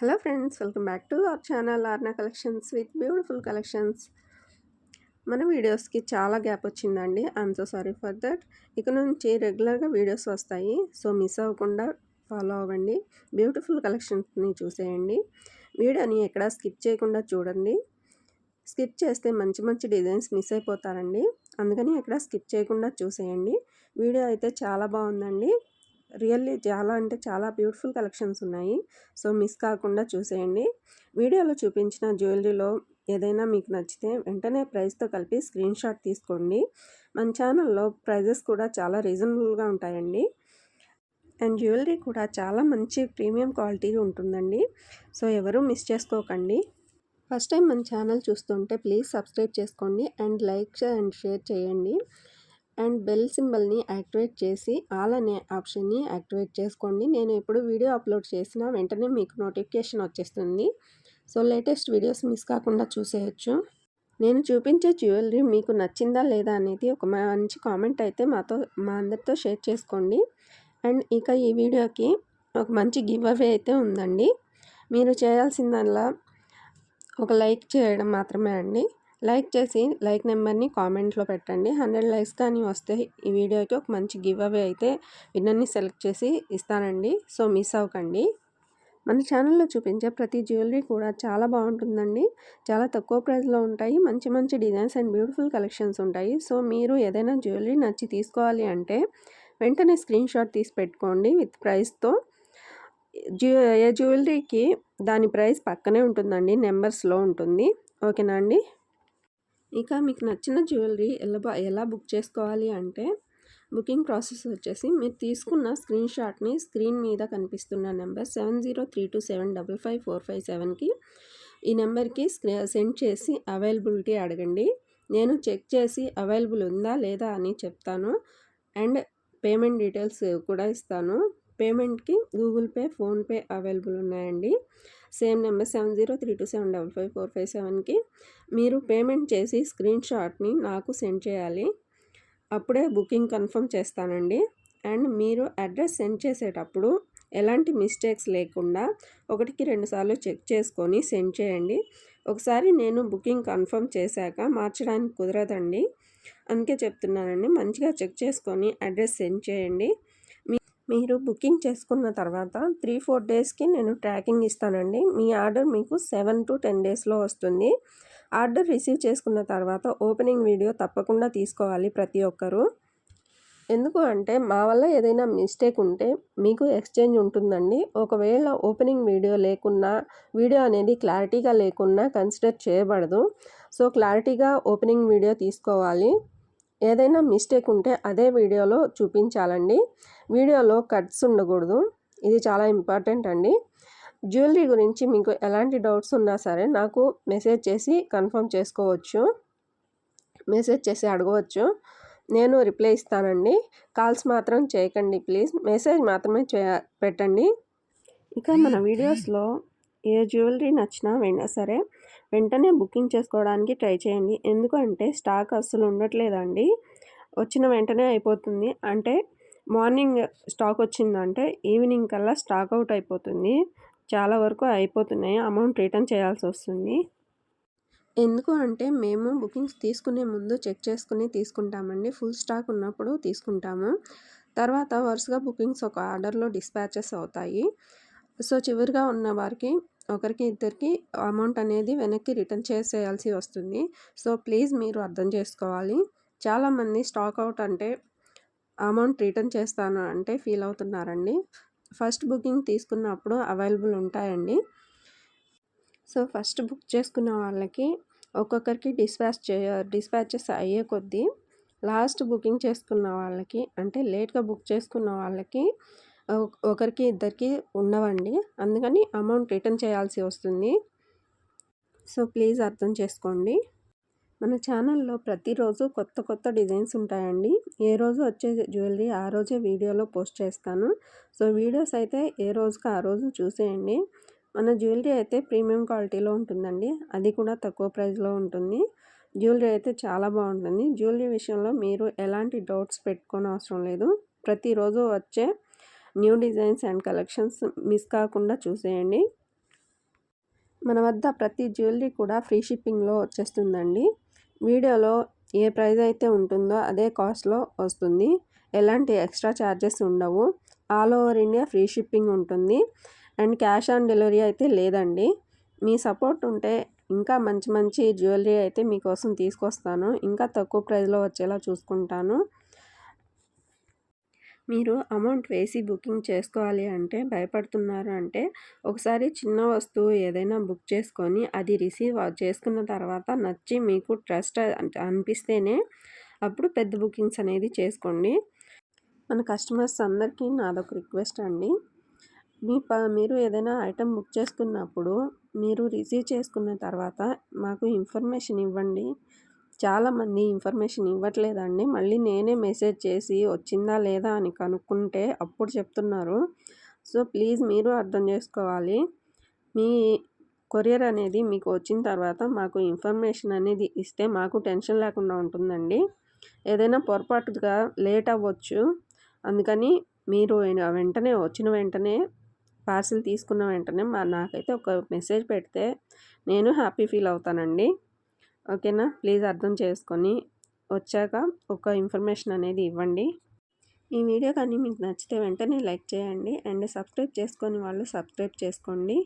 Hello friends, welcome back to our channel ఆర్నా collections with beautiful collections. మన వీడియోస్కి చాలా gap వచ్చిందండి. I'm so sorry for that. ఇక నుంచి రెగ్యులర్గా వీడియోస్ వస్తాయి, సో మిస్ అవ్వకుండా ఫాలో అవ్వండి. బ్యూటిఫుల్ కలెక్షన్స్ని చూసేయండి. వీడియోని ఎక్కడా స్కిప్ చేయకుండా చూడండి. స్కిప్ చేస్తే మంచి మంచి డిజైన్స్ మిస్ అయిపోతారండి. అందుకని ఎక్కడ స్కిప్ చేయకుండా చూసేయండి. వీడియో అయితే చాలా బాగుందండి. రియల్లీ చాలా అంటే చాలా బ్యూటిఫుల్ కలెక్షన్స్ ఉన్నాయి, సో మిస్ కాకుండా చూసేయండి. వీడియోలో చూపించిన జ్యువెలరీలో ఏదైనా మీకు నచ్చితే వెంటనే ప్రైస్తో కలిపి స్క్రీన్ షాట్ తీసుకోండి. మన ఛానల్లో ప్రైజెస్ కూడా చాలా రీజనబుల్గా ఉంటాయండి. అండ్ జ్యువెలరీ కూడా చాలా మంచి ప్రీమియం క్వాలిటీ ఉంటుందండి, సో ఎవరూ మిస్ చేసుకోకండి. ఫస్ట్ టైం మన ఛానల్ చూస్తుంటే ప్లీజ్ సబ్స్క్రైబ్ చేసుకోండి అండ్ లైక్ అండ్ షేర్ చేయండి. అండ్ బెల్ సింబల్ని యాక్టివేట్ చేసి ఆల్ అనే ఆప్షన్ని యాక్టివేట్ చేసుకోండి. నేను ఎప్పుడు వీడియో అప్లోడ్ చేసినా వెంటనే మీకు నోటిఫికేషన్ వచ్చేస్తుంది, సో లేటెస్ట్ వీడియోస్ మిస్ కాకుండా చూసేయచ్చు. నేను చూపించే జ్యువెలరీ మీకు నచ్చిందా లేదా అనేది ఒక మంచి కామెంట్ అయితే మా అందరితో షేర్ చేసుకోండి. అండ్ ఇక ఈ వీడియోకి ఒక మంచి గివ్ అవే అయితే ఉందండి. మీరు చేయాల్సిందల్లా ఒక లైక్ చేయడం మాత్రమే అండి. లైక్ చేసి లైక్ నెంబర్ని కామెంట్లో పెట్టండి. 100 లైక్స్ కానీ వస్తే ఈ వీడియోకి ఒక మంచి గివ్ అవే అయితే విన్నర్ని సెలెక్ట్ చేసి ఇస్తానండి, సో మిస్ అవ్వకండి. మన ఛానల్లో చూపించే ప్రతి జ్యువెలరీ కూడా చాలా బాగుంటుందండి. చాలా తక్కువ ప్రైస్లో ఉంటాయి. మంచి మంచి డిజైన్స్ అండ్ బ్యూటిఫుల్ కలెక్షన్స్ ఉంటాయి. సో మీరు ఏదైనా జ్యువెలరీ నచ్చి తీసుకోవాలి అంటే వెంటనే స్క్రీన్ షాట్ తీసి పెట్టుకోండి విత్ ప్రైస్తో. ఏ జ్యువెలరీకి దాని ప్రైస్ పక్కనే ఉంటుందండి, నెంబర్స్లో ఉంటుంది. ఓకేనా అండి. ఇక మీకు నచ్చిన జ్యువెలరీ ఎలా బుక్ చేసుకోవాలి అంటే బుకింగ్ ప్రాసెస్ వచ్చేసి మీరు తీసుకున్న స్క్రీన్ షాట్ని స్క్రీన్ మీద కనిపిస్తున్న నెంబర్ 7032755457కి ఈ నెంబర్కి సెండ్ చేసి అవైలబిలిటీ అడగండి. నేను చెక్ చేసి అవైలబుల్ ఉందా లేదా అని చెప్తాను. అండ్ పేమెంట్ డీటెయిల్స్ కూడా ఇస్తాను. పేమెంట్కి గూగుల్ పే, ఫోన్పే అవైలబుల్ ఉన్నాయండి. సేమ్ నెంబర్ 7032755457కి మీరు పేమెంట్ చేసి స్క్రీన్ షాట్ని నాకు సెండ్ చేయాలి. అప్పుడే బుకింగ్ కన్ఫర్మ్ చేస్తానండి. అండ్ మీరు అడ్రస్ సెండ్ చేసేటప్పుడు ఎలాంటి మిస్టేక్స్ లేకుండా 1కి 2 సార్లు చెక్ చేసుకొని సెండ్ చేయండి. ఒకసారి నేను బుకింగ్ కన్ఫర్మ్ చేశాక మార్చడానికి కుదరదండి, అందుకే చెప్తున్నానండి. మంచిగా చెక్ చేసుకొని అడ్రస్ సెండ్ చేయండి. మీరు బుకింగ్ చేసుకున్న తర్వాత 3-4 డేస్కి నేను ట్రాకింగ్ ఇస్తానండి. మీ ఆర్డర్ మీకు 7 to 10 డేస్లో వస్తుంది. ఆర్డర్ రిసీవ్ చేసుకున్న తర్వాత ఓపెనింగ్ వీడియో తప్పకుండా తీసుకోవాలి ప్రతి ఒక్కరూ. ఎందుకు అంటే మా వల్ల ఏదైనా మిస్టేక్ ఉంటే మీకు ఎక్స్చేంజ్ ఉంటుందండి. ఒకవేళ ఓపెనింగ్ వీడియో లేకున్నా, వీడియో అనేది క్లారిటీగా లేకున్నా కన్సిడర్ చేయబడదు. సో క్లారిటీగా ఓపెనింగ్ వీడియో తీసుకోవాలి. ఏదైనా మిస్టేక్ ఉంటే అదే వీడియోలో చూపించాలండి. వీడియోలో కట్స్ ఉండకూడదు, ఇది చాలా ఇంపార్టెంట్ అండి. జ్యువెలరీ గురించి మీకు ఎలాంటి డౌట్స్ ఉన్నా సరే నాకు మెసేజ్ చేసి కన్ఫర్మ్ చేసుకోవచ్చు, మెసేజ్ చేసి అడగవచ్చు. నేను రిప్లై ఇస్తానండి. కాల్స్ మాత్రం చేయకండి ప్లీజ్, మెసేజ్ మాత్రమే పెట్టండి. ఇక మన వీడియోస్లో ఏ జ్యువెలరీ నచ్చినా సరే వెంటనే బుకింగ్ చేసుకోవడానికి ట్రై చేయండి. ఎందుకంటే స్టాక్ అస్సలు ఉండట్లేదండి. వచ్చిన వెంటనే అయిపోతుంది. అంటే మార్నింగ్ స్టాక్ వచ్చిందంటే ఈవినింగ్ కల్లా స్టాక్ అవుట్ అయిపోతుంది. చాలా వరకు అయిపోతున్నాయి, అమౌంట్ రిటర్న్ చేయాల్సి వస్తుంది. ఎందుకు అంటే మేము బుకింగ్స్ తీసుకునే ముందు చెక్ చేసుకుని తీసుకుంటామండి. ఫుల్ స్టాక్ ఉన్నప్పుడు తీసుకుంటాము. తర్వాత వరుసగా బుకింగ్స్ ఒక ఆర్డర్లో డిస్పాచెస్ అవుతాయి. సో చివరిగా ఉన్న వారికి ఒకరికి ఇద్దరికి అమౌంట్ అనేది వెనక్కి రిటర్న్ చేసేయాల్సి వస్తుంది. సో ప్లీజ్ మీరు అర్థం చేసుకోవాలి. చాలామంది స్టాక్ అవుట్ అంటే అమౌంట్ రిటర్న్ చేస్తాను అంటే ఫీల్ అవుతున్నారండి. ఫస్ట్ బుకింగ్ తీసుకున్నప్పుడు అవైలబుల్ ఉంటాయండి. సో ఫస్ట్ బుక్ చేసుకున్న వాళ్ళకి ఒక్కొక్కరికి డిస్పాచెస్ అయ్యే కొద్దీ లాస్ట్ బుకింగ్ చేసుకున్న వాళ్ళకి అంటే లేట్గా బుక్ చేసుకున్న వాళ్ళకి ఒకరికి ఇద్దరికి ఉండవండి. అందుకని అమౌంట్ రిటర్న్ చేయాల్సి వస్తుంది. సో ప్లీజ్ అర్థం చేసుకోండి. మన ఛానల్లో ప్రతిరోజు కొత్త కొత్త డిజైన్స్ ఉంటాయండి. ఏ రోజు వచ్చే జ్యువెలరీ ఆ రోజే వీడియోలో పోస్ట్ చేస్తాను. సో వీడియోస్ అయితే ఏ రోజుకి ఆ రోజు చూసేయండి. మన జ్యువెలరీ అయితే ప్రీమియం క్వాలిటీలో ఉంటుందండి, అది కూడా తక్కువ ప్రైస్లో ఉంటుంది. జ్యువెలరీ అయితే చాలా బాగుంటుంది. జ్యువెలరీ విషయంలో మీరు ఎలాంటి డౌట్స్ పెట్టుకోని అవసరం లేదు. ప్రతిరోజు వచ్చే new designs and collections miss కాకుండా చూసేయండి. మన వద్ద ప్రతి జ్యువెలరీ కూడా ఫ్రీ షిప్పింగ్లో వచ్చేస్తుందండి. వీడియోలో ఏ ప్రైస్ అయితే ఉంటుందో అదే కాస్ట్లో వస్తుంది. ఎలాంటి ఎక్స్ట్రా ఛార్జెస్ ఉండవు. All over India free shipping ఉంటుంది. అండ్ క్యాష్ ఆన్ డెలివరీ అయితే లేదండి. మీ సపోర్ట్ ఉంటే ఇంకా మంచి మంచి జ్యువెలరీ అయితే మీకోసం తీసుకొస్తాను. ఇంకా తక్కువ ప్రైస్లో వచ్చేలా చూసుకుంటాను. మీరు అమౌంట్ వేసి బుకింగ్ చేసుకోవాలి అంటే భయపడుతున్నారు అంటే ఒకసారి చిన్న వస్తువు ఏదైనా బుక్ చేసుకొని అది రిసీవ్ చేసుకున్న తర్వాత నచ్చి మీకు ట్రస్ట్ అనిపిస్తేనే అప్పుడు పెద్ద బుకింగ్స్ అనేది చేసుకోండి. మన కస్టమర్స్ అందరికీ నాదొక రిక్వెస్ట్ అండి. మీరు ఏదైనా ఐటెం బుక్ చేసుకున్నప్పుడు మీరు రిసీవ్ చేసుకున్న తర్వాత మాకు ఇన్ఫర్మేషన్ ఇవ్వండి. చాలామంది ఇన్ఫర్మేషన్ ఇవ్వట్లేదండి. మళ్ళీ నేనే మెసేజ్ చేసి వచ్చిందా లేదా అని కనుక్కుంటే అప్పుడు చెప్తున్నారు. సో ప్లీజ్ మీరు అర్థం చేసుకోవాలి. మీ కొరియర్ అనేది మీకు వచ్చిన తర్వాత మాకు ఇన్ఫర్మేషన్ అనేది ఇస్తే మాకు టెన్షన్ లేకుండా ఉంటుందండి. ఏదైనా పొరపాటుగా లేట్ అవ్వచ్చు. అందుకని మీరు వెంటనే వచ్చిన వెంటనే పార్సిల్ తీసుకున్న వెంటనే నాకైతే ఒక మెసేజ్ పెడితే నేను హ్యాపీ ఫీల్ అవుతానండి. ఓకేనా? ప్లీజ్ అర్థం చేసుకొని వచ్చాక ఒక ఇన్ఫర్మేషన్ అనేది ఇవ్వండి. ఈ వీడియో కానీ మీకు నచ్చితే వెంటనే లైక్ చేయండి. అండ్ సబ్స్క్రైబ్ చేసుకొని వాళ్ళు సబ్స్క్రైబ్ చేసుకోండి.